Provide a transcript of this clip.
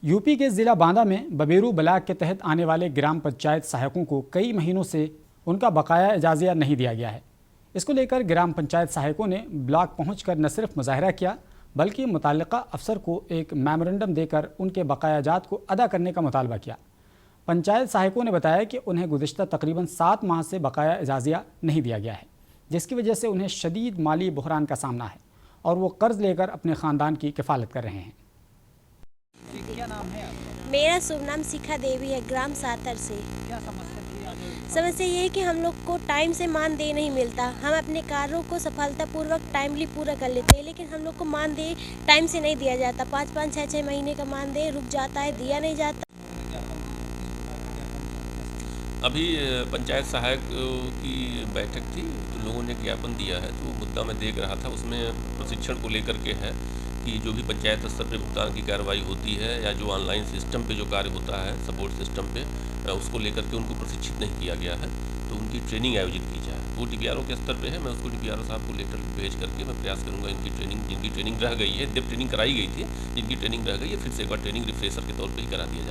UP के जिला बांदा में बबेरू ब्लॉक के तहत आने वाले ग्राम पंचायत सहायकों को कई महीनों से उनका बकाया एजाजिया नहीं दिया गया है। इसको लेकर ग्राम पंचायत सहायकों ने ब्लॉक पहुंचकर न सिर्फ मुजाहरा किया बल्कि मुताल्लिका अफसर को एक मेमोरेंडम देकर उनके बकायाजात को अदा करने का मुतालबा किया। पंचायत सहायकों ने बताया कि उन्हें गुज़िश्ता तकरीबन 7 माह से बकाया एजाजिया नहीं दिया गया है, जिसकी वजह से उन्हें शदीद माली बहरान का सामना है और वो कर्ज लेकर अपने ख़ानदान की किफ़ालत कर रहे हैं। क्या नाम है आपका? मेरा शुभ नाम शिखा देवी है, ग्राम सातर से। क्या समस्या थी आपको? समस्या ये है कि हम लोग को टाइम से मानदेय नहीं मिलता। हम अपने कार्यों को सफलतापूर्वक टाइमली पूरा कर लेते हैं, लेकिन हम लोग को मानदेय टाइम से नहीं दिया जाता। 5-5, 6-6 महीने का मानदेय रुक जाता है, दिया नहीं जाता। अभी पंचायत सहायक की बैठक थी, तो लोगों ने ज्ञापन दिया है, तो मुद्दा मैं देख रहा था। उसमें प्रशिक्षण को लेकर के है कि जो भी पंचायत स्तर पे भुगतान की कार्रवाई होती है या जो ऑनलाइन सिस्टम पे जो कार्य होता है सपोर्ट सिस्टम पे, उसको लेकर के उनको प्रशिक्षित नहीं किया गया है, तो उनकी ट्रेनिंग आयोजित की जाए। वो DPRO के स्तर पे है, मैं उसको DPRO साहब को लेटर भेज करके मैं प्रयास करूँगा इनकी ट्रेनिंग, जिनकी ट्रेनिंग रह गई है, जब ट्रेनिंग कराई गई थी, जिनकी ट्रेनिंग रह गई है, फिर से एक बार ट्रेनिंग रिफ्रेशर के तौर पर ही करा दिया जाए।